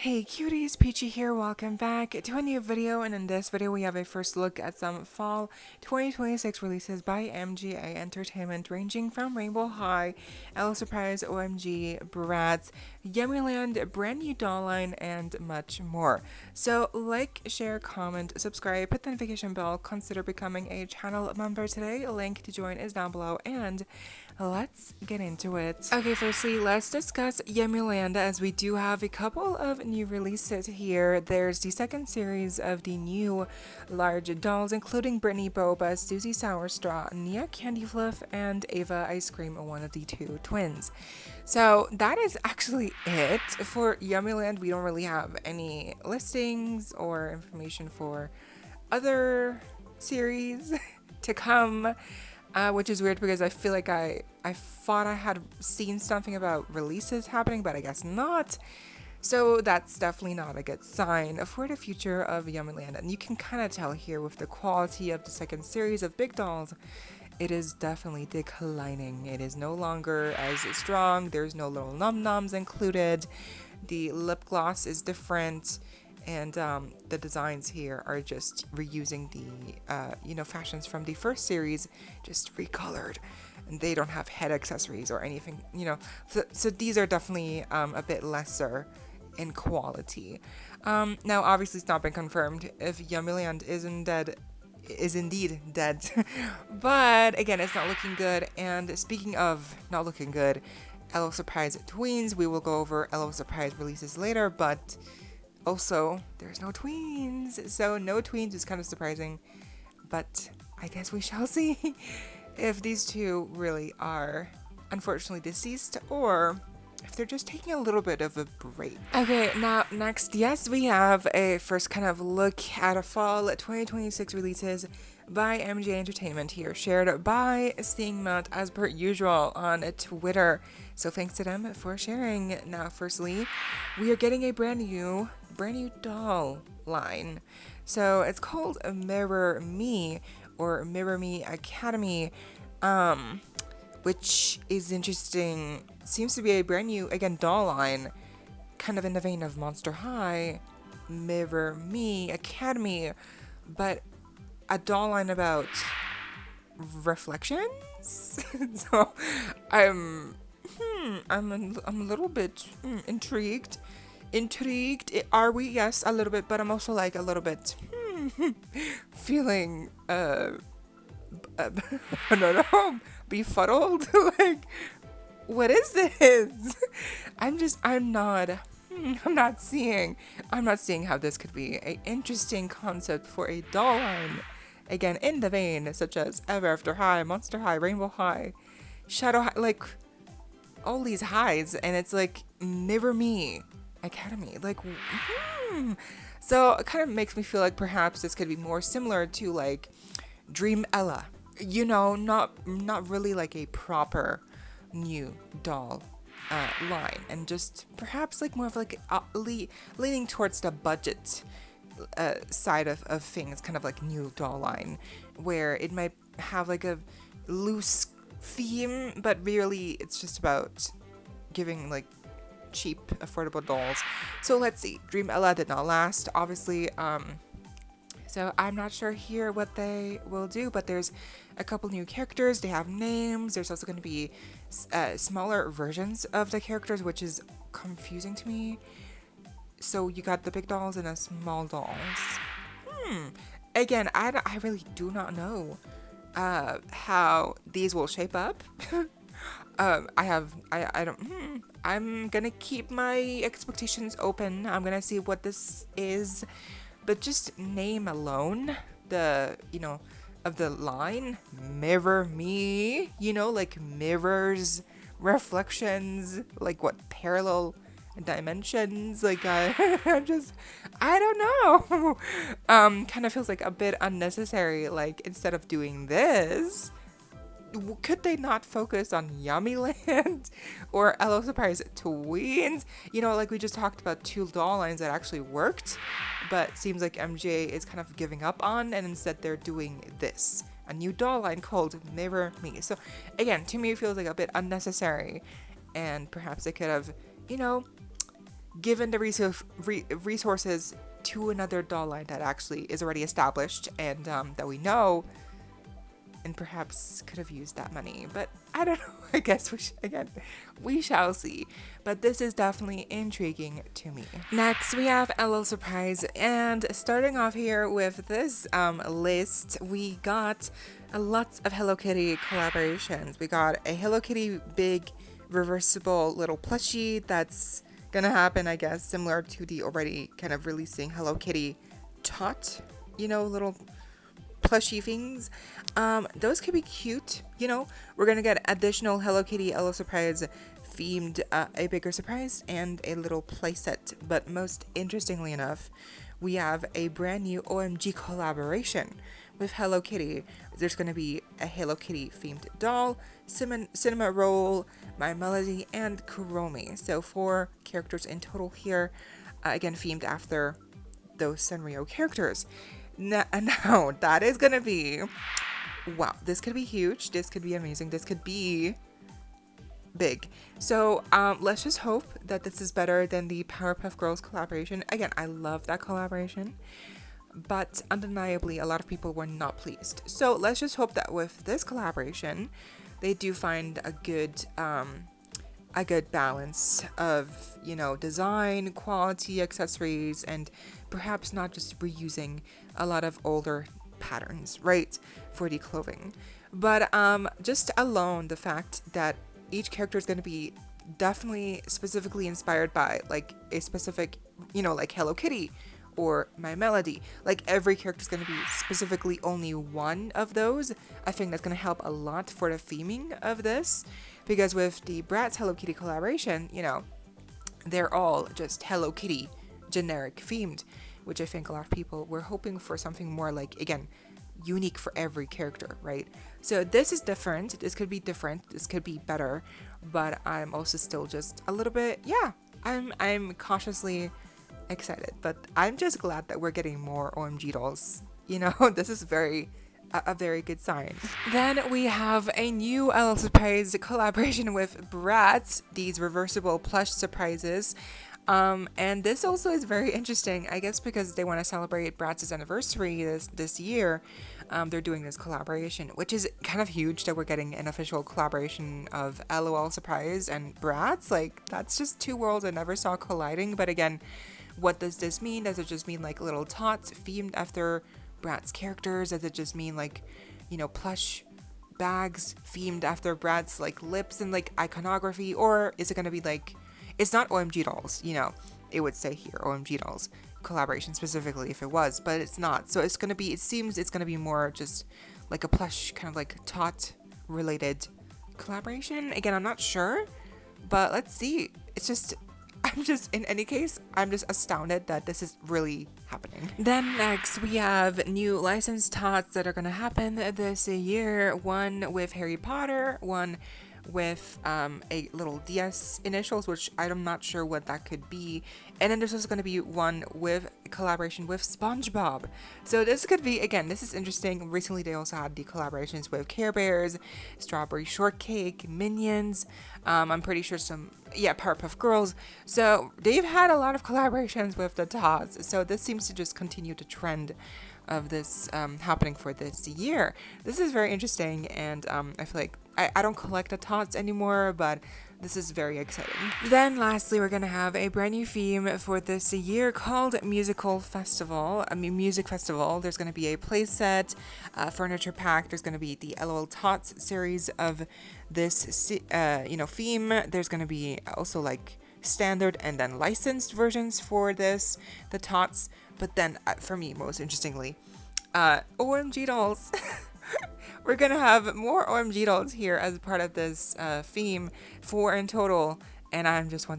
Hey cuties, PeachY here, welcome back to a new video, and in this video we have a first look at some fall 2026 releases by MGA Entertainment, ranging from Rainbow High, Hello Surprise, OMG, Bratz, Yummiland, brand new doll line, and much more. So like, share, comment, subscribe, hit the notification bell, consider becoming a channel member today. A link to join is down below, and let's get into it. Okay, firstly, let's discuss Yummiland, as we do have a couple of new releases here. There's the second series of the new large dolls, including Brittany Boba, Susie Sourstraw, Nia Candy Fluff, and Ava Ice Cream, one of the two twins. So that is actually it for Yummiland. We don't really have any listings or information for other series to come. Which is weird because I feel like I thought I had seen something about releases happening, but I guess not. So that's definitely not a good sign for the future of Yummiland. And you can kind of tell here with the quality of the second series of Big Dolls, it is definitely declining. It is no longer as strong. There's no little num-nums included. The lip gloss is different. And the designs here are just reusing the, fashions from the first series, just recolored. And they don't have head accessories or anything, So these are definitely a bit lesser in quality. Now, obviously, it's not been confirmed if Yummiland is indeed dead. But, again, it's not looking good. And speaking of not looking good, Hello Surprise Tweens, we will go over Hello Surprise releases later, but also, there's no tweens, so no tweens is kind of surprising, but I guess we shall see if these two really are unfortunately deceased or if they're just taking a little bit of a break. Okay, now next, yes, we have a first kind of look at a fall 2026 releases by MGA Entertainment here, shared by Stingmont as per usual on Twitter. So thanks to them for sharing. Now, firstly, we are getting a brand new doll line. So it's called Mirror Me or Mirror Me Academy, which is interesting. Seems to be a brand new, again, doll line, kind of in the vein of Monster High, Mirror Me Academy, but a doll line about reflections. So I'm a little bit intrigued. Are we? Yes, a little bit, but I'm also like a little bit feeling I don't know, befuddled. Like, what is this? I'm not seeing how this could be an interesting concept for a doll line. Again, in the vein such as Ever After High, Monster High, Rainbow High, Shadow High, like all these highs, and it's like Mirror Me Academy, like, So it kind of makes me feel like perhaps this could be more similar to like Dream Ella, not really like a proper new doll line, and just perhaps like more of like leaning towards the budget side of things, kind of like new doll line, where it might have like a loose theme, but really it's just about giving like cheap, affordable dolls. So let's see. Dream Ella did not last, obviously. So I'm not sure here what they will do, but there's a couple new characters. They have names. There's also going to be smaller versions of the characters, which is confusing to me. So you got the big dolls and the small dolls. Again, I really do not know how these will shape up. I'm gonna keep my expectations open. I'm gonna see what this is, but just name alone, of the line, Mirror Me, like mirrors, reflections, like what, parallel dimensions, like I don't know. Kind of feels like a bit unnecessary. Like, instead of doing this, could they not focus on Yummiland or Hello Surprise Tweens? Like we just talked about two doll lines that actually worked, but seems like MJ is kind of giving up on, and instead they're doing this, a new doll line called Mirror Me. So again, to me it feels like a bit unnecessary, and perhaps they could have, given the resources to another doll line that actually is already established and that we know, and perhaps could have used that money. But I don't know. I guess we shall see. But this is definitely intriguing to me. Next, we have a little surprise. And starting off here with this list, we got lots of Hello Kitty collaborations. We got a Hello Kitty big reversible little plushie that's gonna happen, I guess, similar to the already kind of releasing Hello Kitty tot, little plushy things. Those could be cute. We're gonna get additional Hello Kitty Hello Surprise themed, a bigger surprise and a little playset. But most interestingly enough, we have a brand new OMG collaboration with Hello Kitty. There's gonna be a Hello Kitty themed doll, Cinema Roll, My Melody, and Kuromi. So 4 characters in total here, again themed after those Sanrio characters. Now that is gonna be, wow, this could be huge, this could be amazing, this could be big. So let's just hope that this is better than the Powerpuff Girls collaboration. Again, I love that collaboration, but undeniably a lot of people were not pleased. So let's just hope that with this collaboration they do find a good balance of, design, quality, accessories, and perhaps not just reusing a lot of older patterns, right, for the clothing. But just alone the fact that each character is going to be definitely specifically inspired by like a specific, like Hello Kitty or My Melody. Like every character is going to be specifically only one of those. I think that's going to help a lot for the theming of this, because with the Bratz Hello Kitty collaboration, they're all just Hello Kitty generic themed, which I think a lot of people were hoping for something more like, again, unique for every character, right? So this is different. This could be different. This could be better, but I'm also still just a little bit, I'm cautiously excited, but I'm just glad that we're getting more OMG dolls. This is a very good sign. Then we have a new LL Surprise collaboration with Bratz, these reversible plush surprises. And this also is very interesting, I guess, because they want to celebrate Bratz's anniversary this year. They're doing this collaboration, which is kind of huge that we're getting an official collaboration of LOL Surprise and Bratz. Like, that's just 2 worlds I never saw colliding. But again, what does this mean? Does it just mean like little tots themed after Bratz characters? Does it just mean like, plush bags themed after Bratz like lips and like iconography? Or is it going to be like, it's not OMG dolls, it would say here OMG dolls collaboration specifically if it was, but it's not. So it's going to be, it seems it's going to be more just like a plush kind of like tot related collaboration. Again, I'm not sure, but let's see. In any case, I'm just astounded that this is really happening. Then next we have new licensed tots that are going to happen this year. One with Harry Potter, one with a little DS initials, which I'm not sure what that could be. And then there's also going to be one with collaboration with SpongeBob. So this could be, again, this is interesting. Recently they also had the collaborations with Care Bears, Strawberry Shortcake, Minions, I'm pretty sure Powerpuff Girls. So they've had a lot of collaborations with the tots. So this seems to just continue the trend of this happening for this year. This is very interesting, and I feel like I don't collect the tots anymore, but this is very exciting. Then lastly, we're gonna have a brand new theme for this year called Music Festival. There's gonna be a playset, furniture pack. There's gonna be the LOL Tots series of this theme. There's gonna be also like standard and then licensed versions for the tots. But then for me, most interestingly, OMG dolls. We're gonna have more OMG dolls here as part of this theme, 4 in total, and I'm just so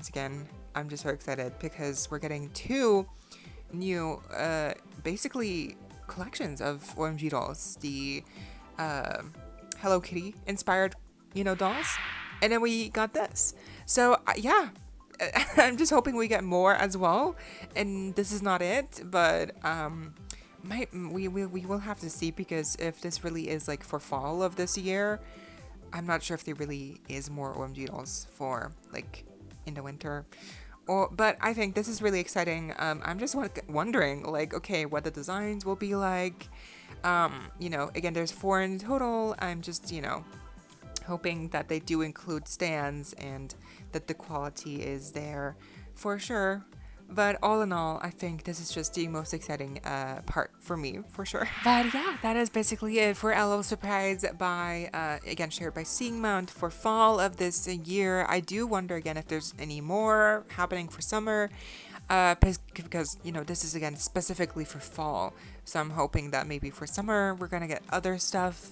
excited because we're getting 2 new basically collections of OMG dolls, the Hello Kitty inspired dolls, and then we got this. So I'm just hoping we get more as well, and this is not it, but we will have to see, because if this really is like for fall of this year, I'm not sure if there really is more OMG dolls for like in the winter, But I think this is really exciting. I'm just wondering, like, okay, what the designs will be like. Again, there's 4 in total. I'm just, hoping that they do include stands and that the quality is there for sure. But all in all, I think this is just the most exciting part for me, for sure. But yeah, that is basically it for LO Surprise again, shared by Singmount for fall of this year. I do wonder again if there's any more happening for summer. Because, this is again specifically for fall. So I'm hoping that maybe for summer we're going to get other stuff.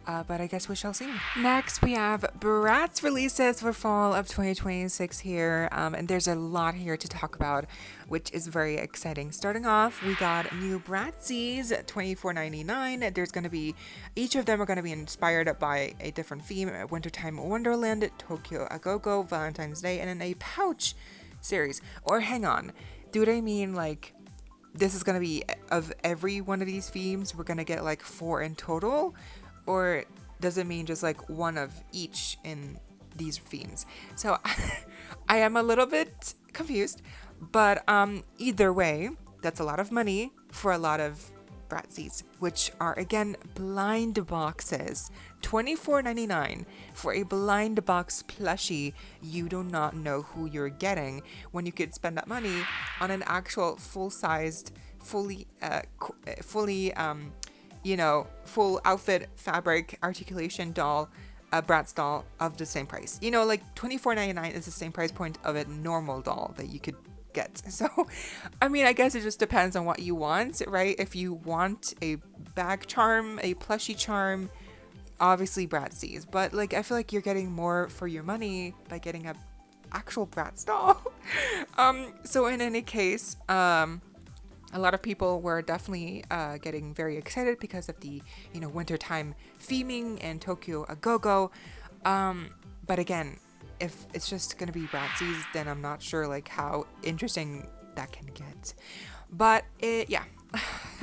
But I guess we shall see. Next, we have Bratz releases for fall of 2026 here. And there's a lot here to talk about, which is very exciting. Starting off, we got new Bratziez, $24.99. There's going to be, each of them are going to be inspired by a different theme. Wintertime Wonderland, Tokyo Agogo, Valentine's Day, and then a pouch series. Or hang on, do they mean like this is going to be of every one of these themes? We're going to get like 4 in total? Or does it mean just like one of each in these themes? So I am a little bit confused, but either way, that's a lot of money for a lot of Bratziez, which are again blind boxes. $24.99 for a blind box plushie. You do not know who you're getting when you could spend that money on an actual full-sized, fully full outfit fabric articulation doll, a Bratz doll of the same price. Like $24.99 is the same price point of a normal doll that you could get. So, I mean, I guess it just depends on what you want, right? If you want a bag charm, a plushie charm, obviously Bratziez. But like, I feel like you're getting more for your money by getting a actual Bratz doll. So in any case, a lot of people were definitely getting very excited because of the, wintertime theming and Tokyo Agogo. But again, if it's just going to be Bratziez, then I'm not sure like how interesting that can get. But yeah,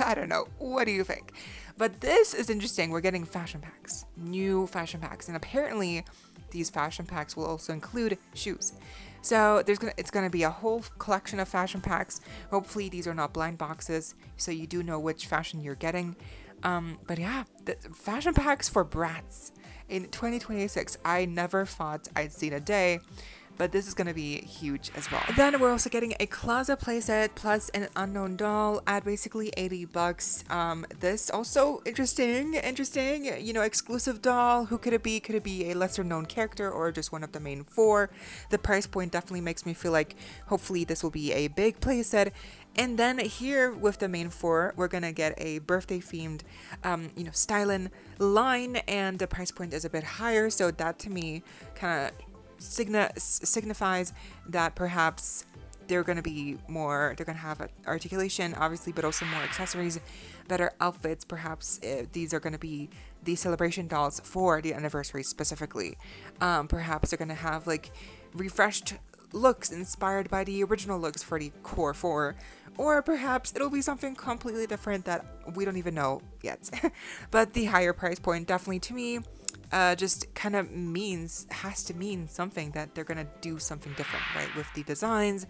I don't know. What do you think? But this is interesting. We're getting fashion packs, new fashion packs. And apparently these fashion packs will also include shoes. So it's gonna be a whole collection of fashion packs. Hopefully these are not blind boxes, so you do know which fashion you're getting. But yeah, the fashion packs for Bratz in 2026. I never thought I'd seen a day, but this is going to be huge as well. Then we're also getting a closet playset plus an unknown doll at basically $80. This also interesting, exclusive doll. Who could it be? Could it be a lesser known character or just one of the main 4? The price point definitely makes me feel like hopefully this will be a big playset. And then here with the main 4, we're gonna get a birthday themed, styling line, and the price point is a bit higher. So that to me kind of signifies that perhaps they're going to have articulation, obviously, but also more accessories, better outfits. Perhaps these are going to be the celebration dolls for the anniversary specifically. Perhaps they're going to have like refreshed looks inspired by the original looks for the core 4, or perhaps it'll be something completely different that we don't even know yet. But the higher price point definitely to me just kind of has to mean something, that they're gonna do something different, right? With the designs,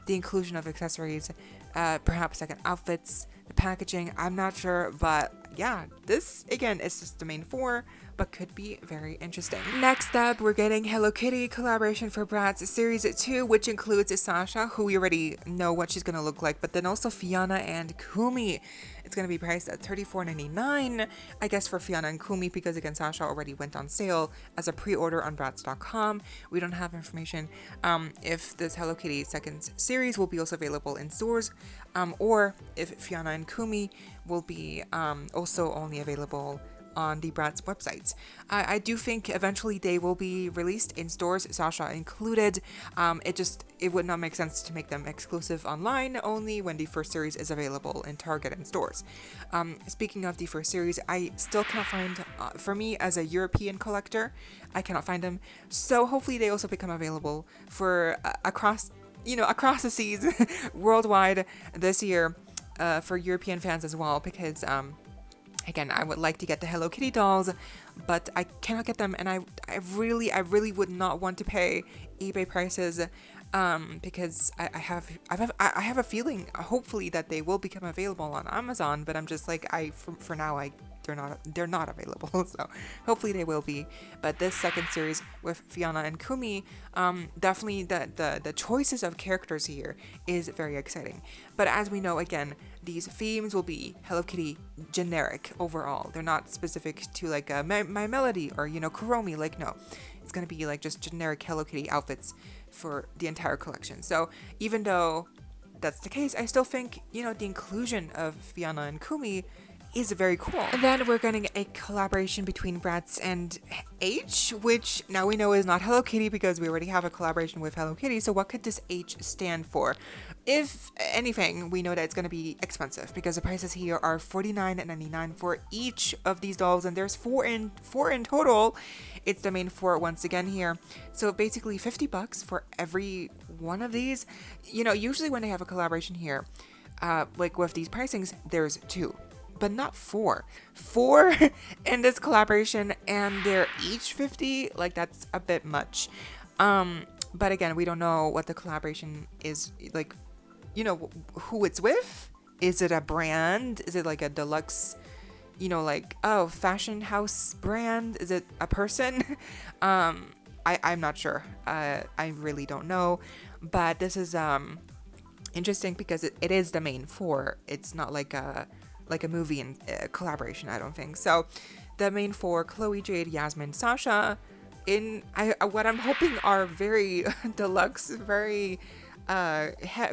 the inclusion of accessories, perhaps second outfits, the packaging, I'm not sure, but yeah, this again is just the main 4, but could be very interesting. Next up, we're getting Hello Kitty collaboration for Bratz Series 2, which includes Sasha, who we already know what she's gonna look like, but then also Fiona and Kumi. It's going to be priced at $34.99, I guess, for Fiona and Kumi, because again, Sasha already went on sale as a pre-order on Bratz.com. We don't have information if this Hello Kitty second series will be also available in stores, or if Fiona and Kumi will be also only available on the Bratz websites. I do think eventually they will be released in stores, Sasha included. It would not make sense to make them exclusive online only when the first series is available in Target and stores. Speaking of the first series, I still cannot find, for me as a European collector, I cannot find them. So hopefully they also become available for across the seas worldwide this year for European fans as well, because again, I would like to get the Hello Kitty dolls, but I cannot get them, and I really would not want to pay eBay prices because I have a feeling, hopefully, that they will become available on Amazon. But I'm just like, for now, they're not available. So hopefully they will be. But this second series with Fiona and Kumi, definitely the choices of characters here is very exciting. But as we know, again, these themes will be Hello Kitty generic overall. They're not specific to like My Melody or Kuromi. Like, no, it's gonna be like just generic Hello Kitty outfits for the entire collection. So even though that's the case, I still think the inclusion of Fiona and Kumi is very cool. And then we're getting a collaboration between Bratz and H, which now we know is not Hello Kitty because we already have a collaboration with Hello Kitty. So what could this H stand for? If anything, we know that it's going to be expensive because the prices here are $49.99 for each of these dolls, and there's four in total. It's the main four once again here. So basically $50 for every one of these. Usually when they have a collaboration here, like with these pricings, there's two, but not four in this collaboration, and they're each 50. Like, that's a bit much. But again, we don't know what the collaboration is, like, who it's with. Is it a brand? Is it like a deluxe, fashion house brand? Is it a person? I'm not sure. I really don't know. But this is interesting because it is the main four. It's not like a movie and collaboration, I don't think. So the main four, Chloe, Jade, Yasmin, Sasha, what I'm hoping are very deluxe, very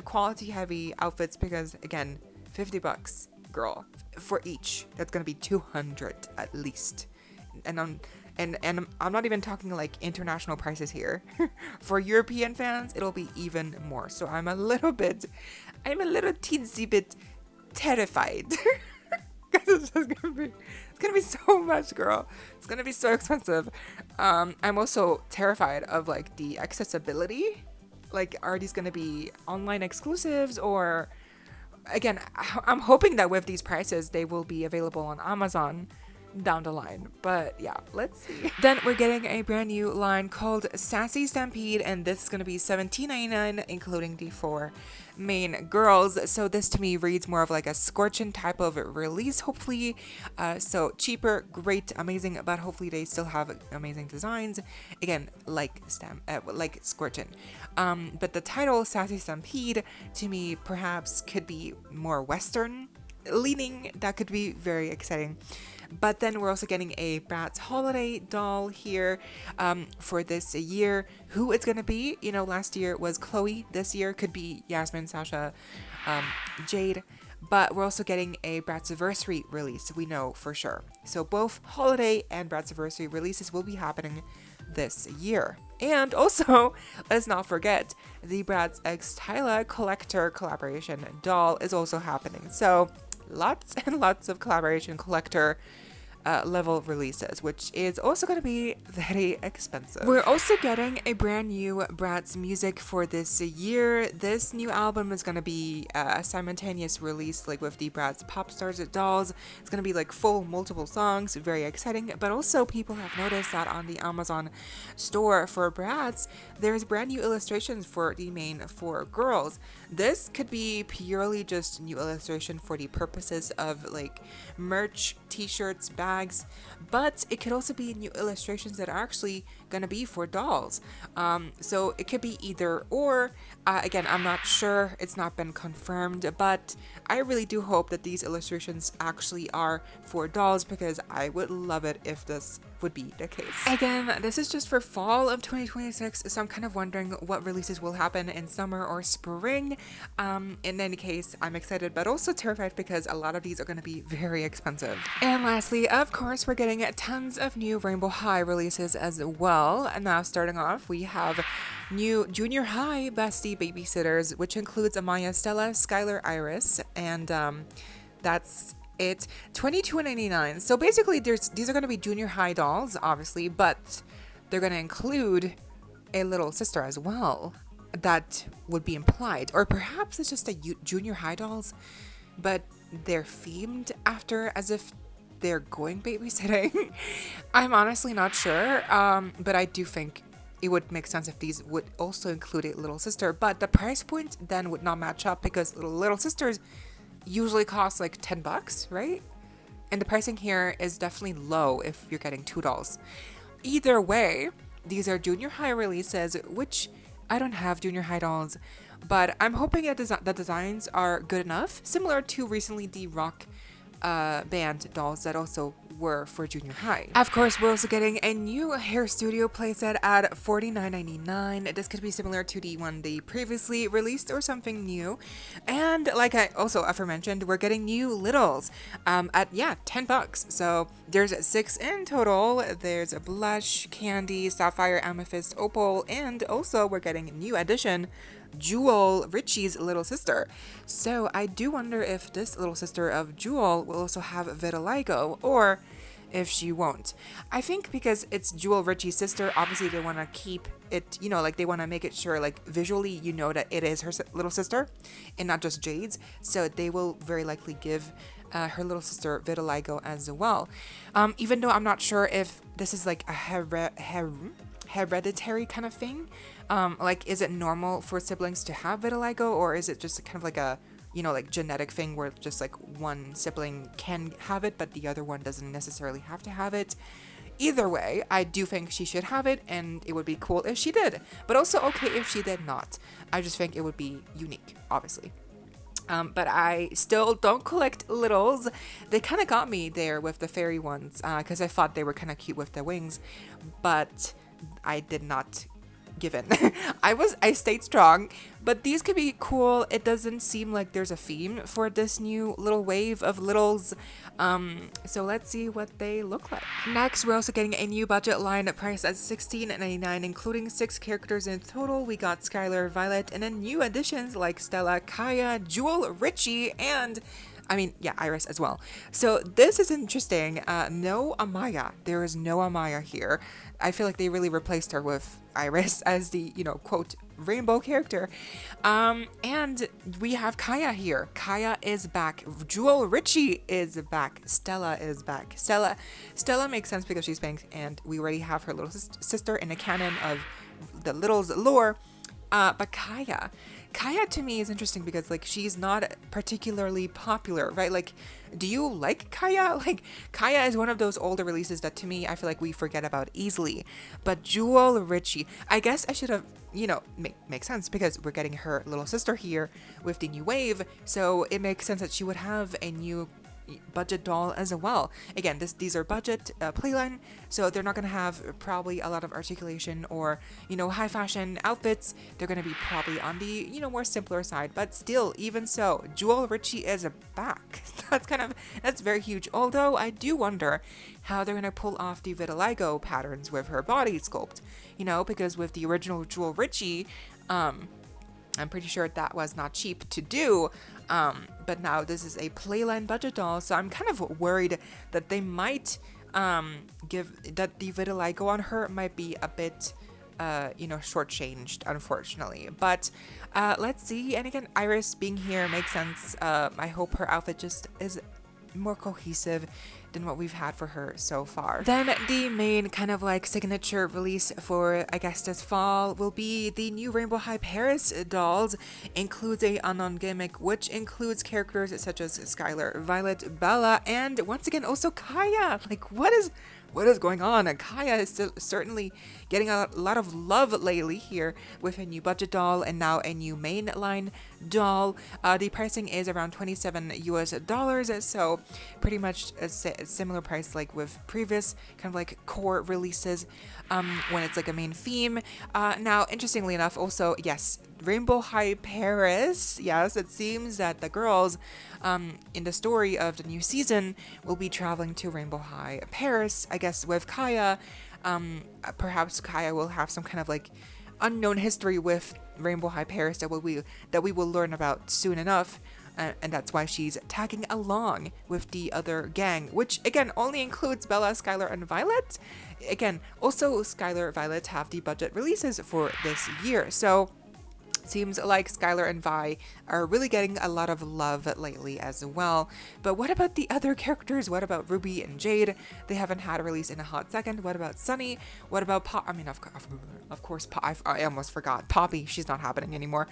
quality heavy outfits, because again, $50, girl, for each. That's gonna be 200 at least. And I'm not even talking like international prices here. For European fans, it'll be even more. So I'm a little teensy bit terrified. Because it's gonna be so much, girl. It's gonna be so expensive. I'm also terrified of like the accessibility. Like, are these gonna be online exclusives, or again, I'm hoping that with these prices they will be available on Amazon down the line. But yeah, let's see. Then we're getting a brand new line called Sassy Stampede, and this is going to be $17.99, including the four main girls. So this to me reads more of like a Scorchin type of release, hopefully. So cheaper, great, amazing, but hopefully they still have amazing designs. Again, like Scorchin. But the title Sassy Stampede to me perhaps could be more Western leaning. That could be very exciting. But then we're also getting a Bratz holiday doll here for this year. Who it's going to be, last year was Chloe. This year could be Yasmin, Sasha, Jade. But we're also getting a Bratziversary release, we know for sure. So both holiday and Bratziversary releases will be happening this year. And also, let's not forget, the Bratz X Tyla collector collaboration doll is also happening. So lots and lots of collaboration collector level releases, which is also going to be very expensive. We're also getting a brand new Bratz music for this year. This new album is going to be a simultaneous release, like with the Bratz Pop Stars dolls. It's going to be like full multiple songs, very exciting. But also, people have noticed that on the Amazon store for Bratz, there's brand new illustrations for the main four girls. This could be purely just new illustration for the purposes of like merch, t-shirts, bags, but it could also be new illustrations that are actually gonna be for dolls. So it could be either or. Again, I'm not sure, it's not been confirmed, but I really do hope that these illustrations actually are for dolls, because I would love it if this would be the case. Again, this is just for fall of 2026, so I'm kind of wondering what releases will happen in summer or spring. In any case, I'm excited but also terrified because a lot of these are going to be very expensive. And lastly, of course, we're getting tons of new Rainbow High releases as well. And now starting off, we have new Junior High Bestie Babysitters, which includes Amaya, Stella, Skylar, Iris, and that's it. $22.99. So basically, these are going to be Junior High dolls, obviously, but they're going to include a little sister as well. That would be implied, or perhaps it's just a Junior High dolls, but they're themed after as if they're going babysitting. I'm honestly not sure, but I do think it would make sense if these would also include a little sister, but the price point then would not match up because little sisters usually cost like 10 bucks, right? And the pricing here is definitely low if you're getting 2 dolls. Either way, these are junior high releases, which I don't have junior high dolls, but I'm hoping that the designs are good enough, similar to recently the rock band dolls that also were for junior high. Of course, we're also getting a new hair studio playset at $49.99. This could be similar to the one they previously released or something new. And like I also aforementioned, we're getting new littles at 10 bucks. So there's 6 in total. There's a blush, candy, sapphire, amethyst, opal, and also we're getting a new addition, Jewel, Richie's little sister. So I do wonder if this little sister of Jewel will also have vitiligo, or if she won't. I think because it's Jewel, Richie's sister, obviously they want to keep it, you know, like they want to make it sure, like visually, you know, that it is her little sister and not just Jade's. So they will very likely give her little sister vitiligo as well. Even though I'm not sure if this is like a hereditary kind of thing. Like, is it normal for siblings to have vitiligo, or is it just kind of like a, you know, like genetic thing where just like one sibling can have it, but the other one doesn't necessarily have to have it? Either way, I do think she should have it, and it would be cool if she did, but also okay if she did not. I just think it would be unique, obviously. But I still don't collect littles. They kind of got me there with the fairy ones, because I thought they were kind of cute with the wings, but I did not give in. I stayed strong, but these could be cool. It doesn't seem like there's a theme for this new little wave of littles. So let's see what they look like. Next, we're also getting a new budget line priced at $16.99, including 6 characters in total. We got Skylar, Violet, and then new additions like Stella, Kaya, Jewel, Richie, and Iris as well. So this is interesting. No Amaya. There is no Amaya here. I feel like they really replaced her with Iris as the, you know, quote, rainbow character. And we have Kaya here. Kaya is back. Jewel, Richie is back. Stella is back. Stella makes sense because she's pink, and we already have her little sister in the canon of the Littles lore. But Kaya to me is interesting because, like, she's not particularly popular, right? Like, do you like Kaya? Like, Kaya is one of those older releases that to me, I feel like we forget about easily. But Jewel, Richie, I guess I should have, you know, make sense because we're getting her little sister here with the new wave. So it makes sense that she would have a new budget doll as well. Again, these are budget playline, so they're not going to have probably a lot of articulation or, you know, high fashion outfits. They're going to be probably on the, you know, more simpler side, but still, even so, Jewel Richie is back. That's very huge. Although I do wonder how they're going to pull off the vitiligo patterns with her body sculpt, you know, because with the original Jewel Richie, I'm pretty sure that was not cheap to do, but now this is a playline budget doll, so I'm kind of worried that they might that the vitiligo on her might be a bit, you know, shortchanged, unfortunately. But let's see. And again, Iris being here makes sense. I hope her outfit just is more cohesive than what we've had for her so far. Then the main kind of like signature release for, I guess, this fall will be the new Rainbow High Paris dolls. Includes a unknown gimmick, which includes characters such as Skylar, Violet, Bella, and once again also Kaya. Like, what is going on? And Kaya is certainly getting a lot of love lately here with a new budget doll and now a new mainline doll. The pricing is around $27 US, so pretty much a similar price like with previous kind of like core releases when it's like a main theme. Now, interestingly enough, also, yes, Rainbow High Paris. Yes, it seems that the girls in the story of the new season will be traveling to Rainbow High Paris, I guess, with Kaya. Perhaps Kaya will have some kind of like unknown history with Rainbow High Paris that we will learn about soon enough. And that's why she's tagging along with the other gang, which again only includes Bella, Skylar, and Violet. Again, also Skylar, Violet have the budget releases for this year, so Seems like Skylar and Vi are really getting a lot of love lately as well. But what about the other characters? What about Ruby and Jade? They haven't had a release in a hot second. What about Sunny? What about of course, I almost forgot. Poppy, she's not happening anymore.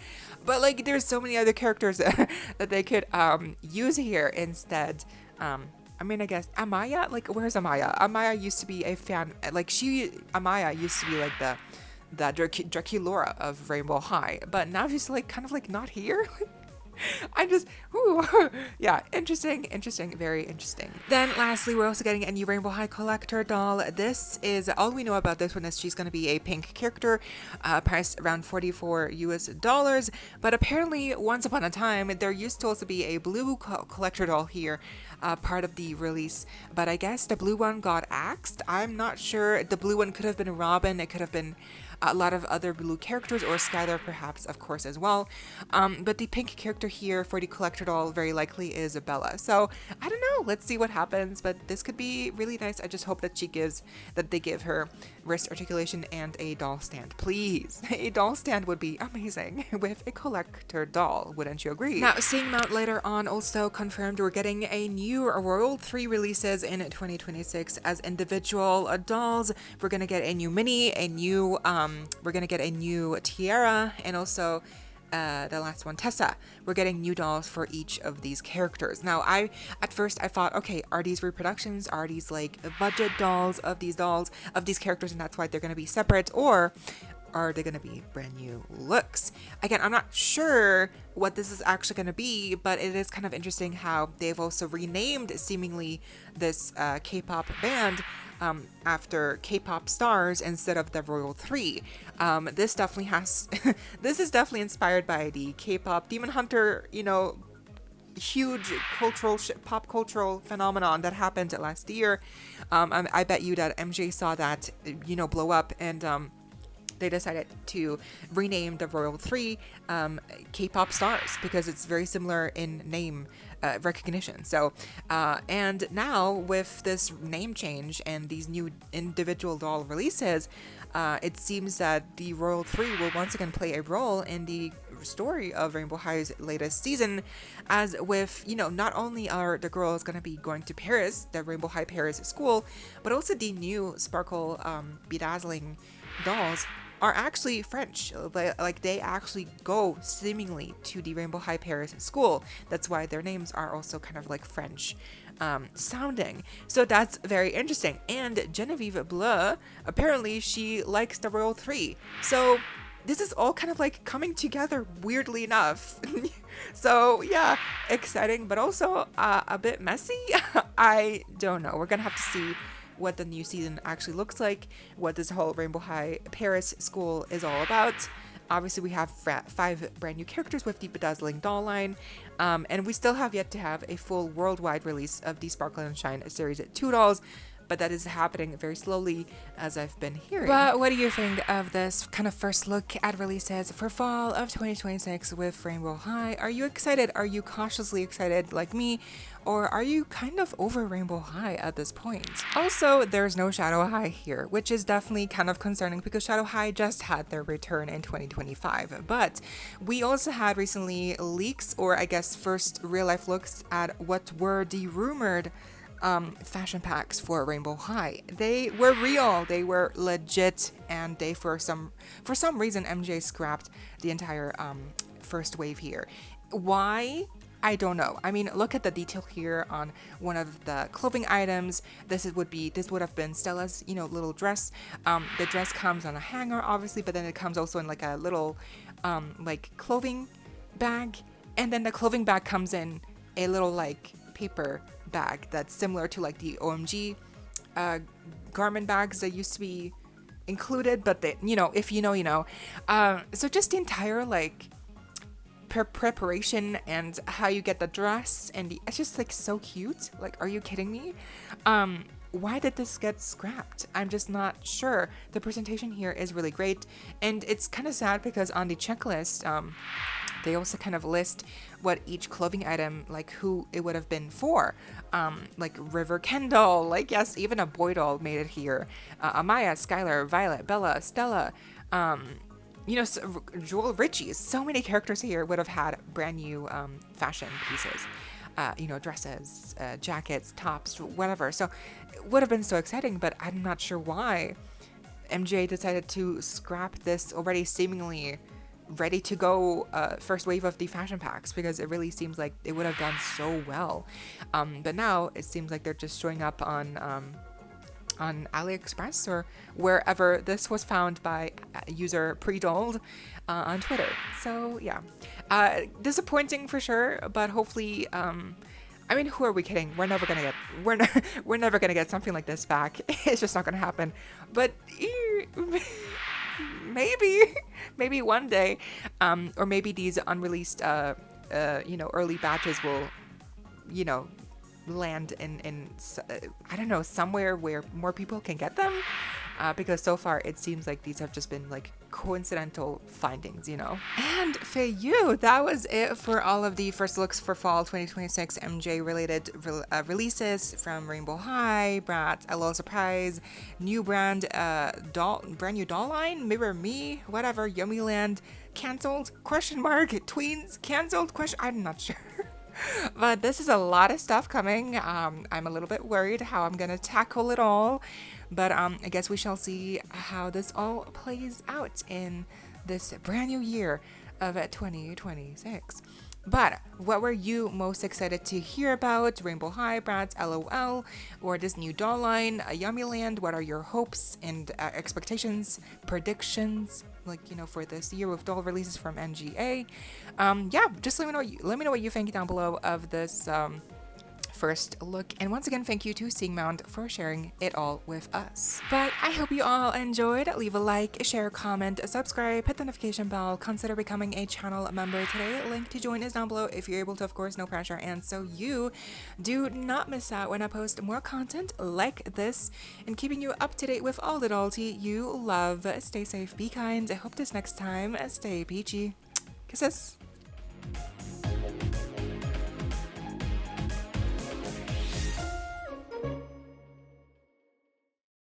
But like, there's so many other characters that they could use here instead. I guess Amaya, like, where's Amaya? Amaya used to be a fan, Amaya used to be like the Draculaura of Rainbow High, but now she's like kind of like not here. I'm just, yeah, interesting, very interesting. Then lastly, we're also getting a new Rainbow High collector doll. This is, all we know about this one is she's going to be a pink character, priced around $44 US, but apparently once upon a time, there used to also be a blue collector doll here, part of the release, but I guess the blue one got axed. I'm not sure. The blue one could have been Robin, it could have been a lot of other blue characters, or Skylar perhaps, of course, as well. But the pink character here for the collector doll very likely is Bella. So I don't know, let's see what happens, but this could be really nice. I just hope that they give her wrist articulation and a doll stand, please. A doll stand would be amazing with a collector doll, wouldn't you agree? Now, seeing Mount later on, also confirmed we're getting a new Royal 3 releases in 2026 as individual dolls. We're gonna get a new Minnie, we're gonna get a new Tiara, and also the last one, Tessa. We're getting new dolls for each of these characters. Now, at first I thought, okay, are these reproductions? Are these like budget dolls of these characters, and that's why they're gonna be separate, or are they gonna be brand new looks? Again, I'm not sure what this is actually gonna be, but it is kind of interesting how they've also renamed seemingly this K-pop band after K-pop stars instead of the Royal 3. This is definitely inspired by the K-pop Demon Hunter, huge pop cultural phenomenon that happened last year. I bet you that MJ saw that, blow up, and they decided to rename the Royal 3 K-pop stars because it's very similar in name recognition. So, and now with this name change and these new individual doll releases, it seems that the Royal 3 will once again play a role in the story of Rainbow High's latest season, as with, not only are the girls going to be going to Paris, the Rainbow High Paris school, but also the new sparkle bedazzling dolls are actually French. Like, they actually go seemingly to the Rainbow High Paris school. That's why their names are also kind of like French sounding. So that's very interesting. And Genevieve Bleu, apparently she likes the Royal 3. So this is all kind of like coming together, weirdly enough. So yeah, exciting, but also a bit messy. I don't know. We're gonna have to see what the new season actually looks like, what this whole Rainbow High Paris school is all about. Obviously, we have 5 brand new characters with the bedazzling doll line, and we still have yet to have a full worldwide release of the Sparkle and Shine series 2 dolls, but that is happening very slowly, as I've been hearing. But what do you think of this kind of first look at releases for fall of 2026 with Rainbow High? Are you excited? Are you cautiously excited like me? Or are you kind of over Rainbow High at this point? Also, there's no Shadow High here, which is definitely kind of concerning because Shadow High just had their return in 2025. But we also had recently leaks, or I guess first real life looks at what were the rumored fashion packs for Rainbow High. They were real, they were legit, and they for some reason MJ scrapped the entire first wave here. Why? I don't know. I mean, look at the detail here on one of the clothing items. This would have been Stella's, little dress. The dress comes on a hanger, obviously, but then it comes also in like a little, like clothing bag, and then the clothing bag comes in a little like paper bag that's similar to like the OMG garment bags that used to be included, but they, if you know, you know. So just the entire like preparation and how you get the dress, and it's just like so cute. Like, are you kidding me? Why did this get scrapped? I'm just not sure. The presentation here is really great, and it's kind of sad because on the checklist they also kind of list what each clothing item, like who it would have been for, like River Kendall, like yes, even a boy doll made it here, Amaya, Skylar, Violet, Bella, Stella, you know, Joel Ritchie, so many characters here would have had brand new fashion pieces. You know, dresses, jackets, tops, whatever. So it would have been so exciting, but I'm not sure why MJ decided to scrap this already seemingly ready to go first wave of the fashion packs, because it really seems like it would have done so well. But now it seems like they're just showing up on AliExpress or wherever this was found by user Predold on Twitter. So yeah, disappointing for sure, but hopefully, I mean, who are we kidding? We're never gonna get something like this back. It's just not gonna happen. But maybe one day, or maybe these unreleased, you know, early batches will, you know, land in I don't know, somewhere where more people can get them, because so far it seems like these have just been like coincidental findings, you know. And for you, that was it for all of the first looks for fall 2026 MJ related releases from Rainbow High, Bratz, a little surprise, new brand new doll line, Mirror Me, whatever, Yummiland canceled, question mark, tweens canceled, question, I'm not sure. But this is a lot of stuff coming. I'm a little bit worried how I'm gonna tackle it all, but I guess we shall see how this all plays out in this brand new year of 2026. But what were you most excited to hear about? Rainbow High, Bratz, LOL, or this new doll line, Yummiland? What are your hopes and expectations, predictions, like, you know, for this year with doll releases from NGA? Yeah, just let me know what you think down below of this first look. And once again, thank you to Singmount for sharing it all with us. But I hope you all enjoyed. Leave a like, share, comment, subscribe, hit the notification bell, consider becoming a channel member today. Link to join is down below if you're able to, of course, no pressure. And so you do not miss out when I post more content like this and keeping you up to date with all the doll tea you love. Stay safe, be kind. I hope this next time, stay peachy. Kisses.